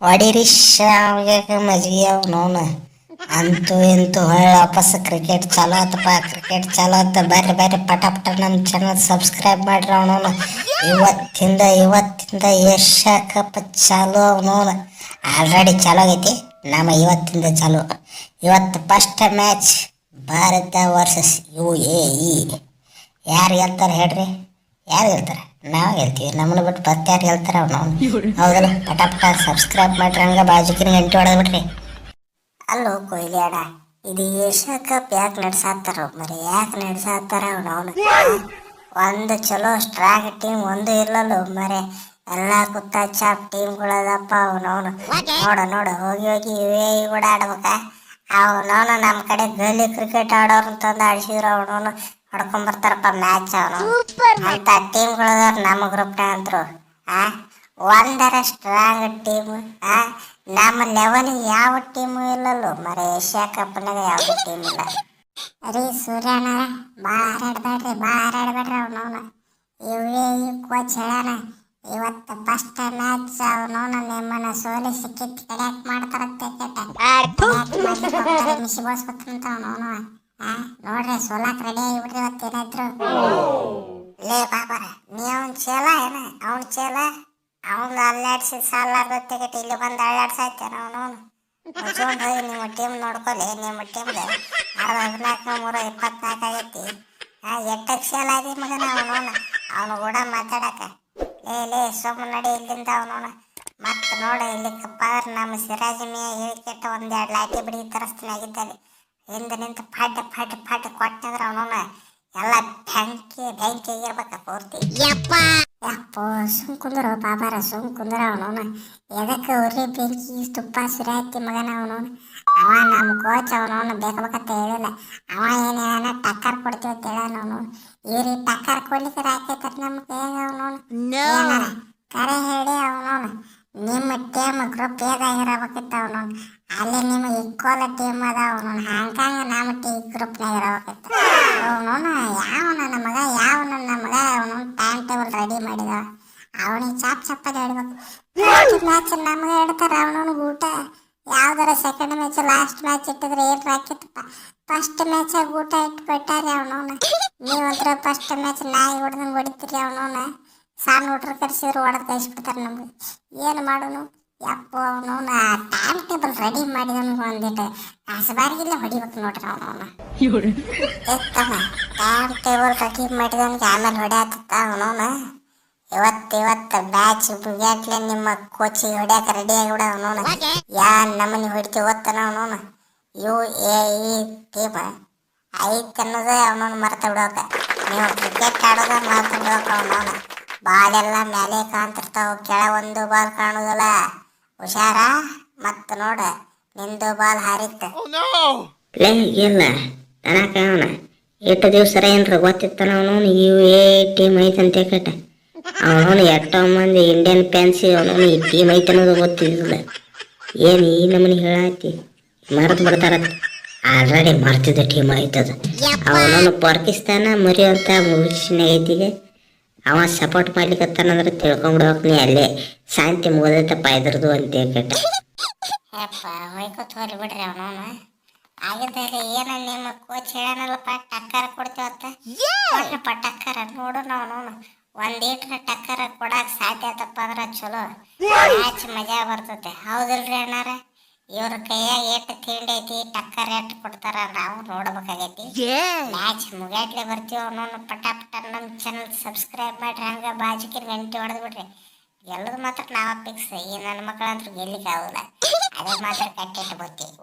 ಹೊಡೀರಿ ಶಾವ್ಯಾಗ ಮಜ್ಗಿ ಅವ್ ನೋನ ಅಂತೂ ಇಂತೂ ಹೊಳ್ಳಿ ವಾಪಸ್ ಕ್ರಿಕೆಟ್ ಚಾಲೋ ಆತಪ್ಪ. ಕ್ರಿಕೆಟ್ ಚಾಲೋ ಆತ. ಬರ್ರಿ ಬರ್ರಿ ಪಟ ಪಟ ನಮ್ಮ ಚಾನಲ್ ಸಬ್ಸ್ಕ್ರೈಬ್ ಮಾಡ್ರಿ. ಅವನವನು ಇವತ್ತಿಂದ ಏಷ್ಯಾ ಕಪ್ ಚಾಲೋ ಅವನವನು ಆಲ್ರೆಡಿ ಚಾಲೋ ಆಗೈತಿ. ನಮ್ಮ ಇವತ್ತಿಂದ ಚಾಲೋ. ಇವತ್ತು first match Bharat versus UAE. ಯಾರು ಗೆಲ್ತಾರೆ ಹೇಳ್ರಿ? ಯಾರು ಗೆಲ್ತಾರೆ? ನಾವು ಗೆಲ್ತೀವಿ. ನಮ್ಮನ್ನು ಬಿಟ್ಟು ಮತ್ತೆ ಯಾರು ಗೆಲ್ತಾರೆ? ಅವ್ನು ಹೌದಲ್ಲ. ಪಟ ಪಟ ಸಬ್ಸ್ಕ್ರೈಬ್ ಮಾಡ್ರಿ. ಹಂಗೆ ಬಾಜುಕಿನ ಗಂಟೆ ಹೊಡೆದ್ ಬಿಟ್ರಿ. ಅಲ್ಲೋ ಕೊಹ್ಲಿ ಅಡ, ಇದು ಏಷ್ಯಾ ಕಪ್ ಯಾಕೆ ನಡ್ಸಾತ್ತಾರ ಮರಿ? ಯಾಕೆ ನಡ್ಸಾತ್ತಾರ ಅವನು? ಒಂದು ಚಲೋ ಸ್ಟ್ರಾಂಗ್ ಟೀಮ್ ಒಂದು ಇಲ್ಲಲ್ಲ ಮರೆ. ಎಲ್ಲ ಕುತ್ತ ಚಾಪ್ ಟೀಮ್ಗಳದಪ್ಪ ಅವನವನು. ನೋಡು ಹೋಗಿ ಹೋಗಿ UAE ಕೂಡ ಆಡ್ಬೇಕ. ಅವನವನು ನಮ್ಮ ಕಡೆ ಗಲ್ಲಿ ಕ್ರಿಕೆಟ್ ಆಡೋರು ತಂದು ಆಡಿಸಿದ್ರು. ಅವನವನು ಹೊಡ್ಕೊಂಬರ್ತಾರಪ್ಪ ಮ್ಯಾಚ್. ಅವನು ಅಂತ ಟೀಮ್ಗಳದವ್ರು ನಮ್ಮ ಗ್ರೂಪ್ನಾಗ ಅಂತರು. ಒಂದರ ಸ್ಟ್ರಾಂಗ್ ಟೀಮ್ ನಮ್ಮ ಲೆವೆಲ್ ಯಾವ ಟೀಮು ಇಲ್ಲಲ್ಲೋ ಮರೆ. ಏಷ್ಯಾ ಕಪ್ನಾಗ ಯಾವ ಟೀಮ್ ಇಲ್ಲ ರೀ. ಸೂರ್ಯಣ್ಣ ಭಾಳ ಹಾರಾಡ್ಬೇಡ್ರಿ ಅವನವನು. UAE ಕೋಚ್ ಹೇಳ್ಯಾನ ಇವತ್ತು ಫಸ್ಟ್ ಮ್ಯಾಚ್ ಅವನವನು ನಿಮ್ಮನ್ನ ಸೋಲಿಸಿ ಕಿತ್ ಕಡ್ಯಾಕ್ ಮಾಡ್ತಾರಂತೆ. ಮಿಸಿ ಬೋಸ್ಕೊತಂತ ಅವನವನು. ನೋಡ್ರಿ ಸೋಲಾಕ್ ರೆಡಿ ಆಗಿಬಿಡ್ರಿ ಇವತ್ತೇನಾದ್ರು. ಲೇ ಬಾಬಾರ ನೀ ಅವನ್ ಚೇಲ ಏನ? ಅವನ್ ಚೇಲ ಅವನ್ ಅಲ್ಲಾಡ್ಸಿದ ಸಾಲಾರ್ದ ಟಿಕೆಟ್ ಇಲ್ಲಿ ಬಂದು ಅಳ್ಳಾಡ್ಸಾಯ್ತೇನ ಅವನವನು. ಮುಚ್ಕೊಂಡು ಹೋಗಿ ನಿಮ್ಮ ಟೀಮ್ ನೋಡ್ಕೊಲಿ. ನಿಮ್ಮ ಟೀಮ್ಗೆ 14 ಆಗೈತಿ. ಎಟ್ಟಕ್ಕೆ ಸೇಲ್ ಆಗಿ ಮಗನ ಅವನವನು. ಅವನು ಕೂಡ ಮಾತಾಡಕ ಲೇ ಸೋಮ ನಡಿ ಇಲ್ಲಿಂದ ಅವನವನು. ಮತ್ತೆ ನೋಡು ಇಲ್ಲಿ ಕಪ್ಪಾದ್ರೆ ನಮ್ಮ ಸಿರಾಜ್ ಮಿಯಾ ಹೇಳಿಕೆಟ್ಟ 1-2 ಲಾಠಿ ಬಿಡಿ ತರಿಸ್ತೀನಿ ಆಗಿದ್ದಲ್ಲಿ ಹಿಂದೆ ನಿಂತು ಫಟ್ ಕೊಟ್ಟಂದ್ರೆ ಅವನವನು ಎಲ್ಲ ಬೆಂಕಿ ಆಗಿರ್ಬೇಕ ಪೂರ್ತಿ. ಯಪ್ಪೋ ಸುಮ್ ಕುಂದ್ರ ಬಾಬಾರ, ಸುಮ್ ಕುಂದ್ರ ಅವನವನು. ಎದಕ್ಕೆ ಉರಿ ಬೆಂಕಿ ತುಪ್ಪ ಸುರಿಯಾತಿ ಮಗನ ಅವನವನು. ಅವ ನಮ್ಮ ಕೋಚ್ ಅವನವನು ಬೇಕಂತ ಹೇಳಿಲ್ಲ. ಅವ ಏನೇನ ಟಕ್ಕರ್ ಕೊಡ್ತೀವಿ ಅಂತ ಹೇಳ ಅವನು. ಇವ್ರಿಗೆ ಟಕ್ಕರ್ ಕೊಡ್ಲಿಕ್ಕೆ ಹಾಕೈತಾರ ನಮ್ಮ ಕೈಯಾಗ ಅವನವನು. ಕರೆ ಹೇಳಿ ಅವನವನು ನಿಮ್ಮ ಟೀಮ್ ಗ್ರೂಪ್ ಏದಾಗಿರಬೇಕಿತ್ತು ಅವನವನು. ಅಲ್ಲಿ ನಿಮಗೆ ಈಕ್ವಲ್ ಟೀಮ್ ಅದ ಅವನವನು. ಹಂಗಂಗ ನಮ್ಮ ಗ್ರೂಪ್ನಾಗ ಇರಬೇಕಿತ್ತು ಅವನವನು. ಯಾವನ ನಮಗ ಅವನು ಟೈಮ್ ಟೇಬಲ್ ರೆಡಿ ಮಾಡಿದ. ಅವನಿಗೆ ಚಪ್ಪಲ್ಲಿ ಆಡ್ಬೇಕು. ಫಸ್ಟ್ ಮ್ಯಾಚ್ ನಮ್ಗೆ ಇಡ್ತಾರ ಅವನವನಿಗೆ ಊಟ. ಯಾವ್ದಾರ ಸೆಕೆಂಡ್ ಮ್ಯಾಚ್ ಲಾಸ್ಟ್ ಮ್ಯಾಚ್ ಇಟ್ಟಿದ್ರೆ ಏನು ಹಾಕಿತ್ತಪ್ಪ. ಫಸ್ಟ್ ಮ್ಯಾಚಾಗ ಊಟ ಇಟ್ಟು ಕೊಟ್ಟಾರೆ ಅವನವನು. ನೀವಂತ್ರ ಫಸ್ಟ್ ಮ್ಯಾಚ್ ನಾಯಿ ಹೊಡೆದಂಗೆ ಹೊಡಿತೀರಿ ಅವನವನು. ಸಣ್ಣ ಹುಡ್ರು ಕರೆಸಿದ್ರು ಹೊಡೆದು ಕಳಿಸ್ಬಿಡ್ತಾರೆ ನಮ್ಗೆ. ಏನು ಮಾಡೋನು ಯಪ್ಪ ಅವನವನು. ಟೈಮ್ ಟೇಬಲ್ ರೆಡಿ ಮಾಡಿದವನಿಗೆ ಒಂದಿಟ್ಟು ಕಾಸಬಾರಿಗಿಲ್ಲ ಹೊಡಿಬೇಕು ನೋಡ್ರಿ ಅವನವನು. ಎತ್ತವ ಟೈಮ್ ಟೇಬಲ್ ರೆಡಿ ಮಾಡಿದವನಿಗೆ ಆಮೇಲೆ ಹೊಡ್ಯಾತ ಅವನವನು. ಇವತ್ತು ಬ್ಯಾಚ್ ಮುಗಿಯಾಟ್ಲೆ ನಿಮ್ಮ ಕೋಚಿಗೆ ಹೊಡ್ಯಾಕ ರೆಡಿ ಆಗಿಬಿಡ ಅವನವನು. ನಮ್ಮನೆ ಹೊಡಿತೀವಿ ಓದ್ತಾನ ಅವನವನು. UAE ಟೀಮ್ ಐತೆ ಅನ್ನೋದೇ ಅವನವನು ಮರ್ತ ಬಿಡೋಕ. ನೀವು ಕ್ರಿಕೆಟ್ ಆಡೋದ ಮರ್ತ ಬಿಡೋಕ ಅವನವನು. ಬಾಲೆಲ್ಲ ಮೇಲೆ ಕಾಣ್ತಿರ್ತಾವ, ಕೆಳ ಒಂದು ಬಾಲ್ ಕಾಣುದಿಲ್ಲ. ಹುಷಾರ. ಮತ್ತ ನೋಡ ನಿಂದು ಬಾಲ್ ಹಾರಿತ್ತ. ಲೇ ಇಲ್ಲ ತನಕ ಅವನ ಎಷ್ಟು ದಿವಸ ಏನ್ರ ಗೊತ್ತಿತ್ತಾನ ಅವನು UAE ಟೀಮ್ ಐತಂತ ಕೇಟ. ಅವನು ಎಷ್ಟೋ ಮಂದಿ ಇಂಡಿಯನ್ ಫ್ಯಾನ್ಸಿ ಅವನು ಈ ಟೀಮ್ ಐತೆ ಅನ್ನೋದು ಗೊತ್ತಿದ್ದಿಲ್ಲ. ಏನು ಈ ನಮ್ಮನೆ ಹೇಳಾತಿ ಮರೆತು ಬಿಡ್ತಾರ. ಆಲ್ರೆಡಿ ಮರ್ತಿದ್ದ ಟೀಮ್ ಐತದ. ಅವನವನು ಪಾಕಿಸ್ತಾನ ಮರಿಯುವಂಥ ಮುಗಿಸಿನ ಐತಿಗೆ ಅವ ಸಪೋರ್ಟ್ ಮಾಡ್ಲಿಕ್ಕತ್ತಾನಂದ್ರೆ ತಿಳ್ಕೊಂಬಿಡ್ಬೇಕು ನೀ ಅಲ್ಲೇ ಶಾಂತಿ ಮುಗೋದೈತಪ್ಪ ಇದ್ರದು ಅಂತ ಕೇಟ. ಹೊಯ್ಕೊತ್ ಹೋಲಿ ಬಿಡ್ರಿ ಅವನವನು. ಆಗಿದ್ದಲ್ಲಿ ಏನ ನಿಮ್ಮ ಕೋಚ್ ಹೇಳನಲ್ಲಪ್ಪ ಟಕ್ಕರ್ ಕೊಡ್ತೀವತ್ತ. ಟಕ್ಕರ ನೋಡೋಣ ಅವನವನು. ಒಂದೀಟ್ರ ಟಕ್ಕರ ಕೊಡಕ್ ಸಾಧ್ಯ ಆತಪ್ಪ ಅಂದ್ರೆ ಚಲೋ ಮ್ಯಾಚ್ ಮಜಾ ಬರ್ತತೆ. ಹೌದಿಲ್ರಿ ಅಣ್ಣಾರ? ಇವ್ರ ಕೈಯಾಗ ಎಷ್ಟು ತಿಂಡಿ ಐತಿ, ಟಕ್ಕರ್ ಎಷ್ಟು ಕೊಡ್ತಾರ ನಾವು ನೋಡ್ಬೇಕಾಗೈತಿ. ಮ್ಯಾಚ್ ಮುಗ್ಯಾಟ್ಲೆ ಬರ್ತೀವಿ ಅವನವನು. ಪಟ ನಮ್ಮ ಚಾನಲ್ ಸಬ್ಸ್ಕ್ರೈಬ್ ಮಾಡ್ರಿ. ಹಂಗ ಬಾಜುಕಿನ ಗಂಟೆ ಹೊಡೆದ್ ಬಿಡ್ರಿ. ಗೆಲ್ಲೋದು ಮಾತ್ರ ನಾವ ಫಿಕ್ಸ್. ಈ ನನ್ನ ಮಕ್ಕಳಂತೂ ಗೆಲ್ಲಿಕ್ಕೆ ಆಗೋಲ್ಲ. ಅದೇ ಮಾತ್ರ ಕಟ್ಟಿಟ್ಟು ಬರ್ತೀವಿ.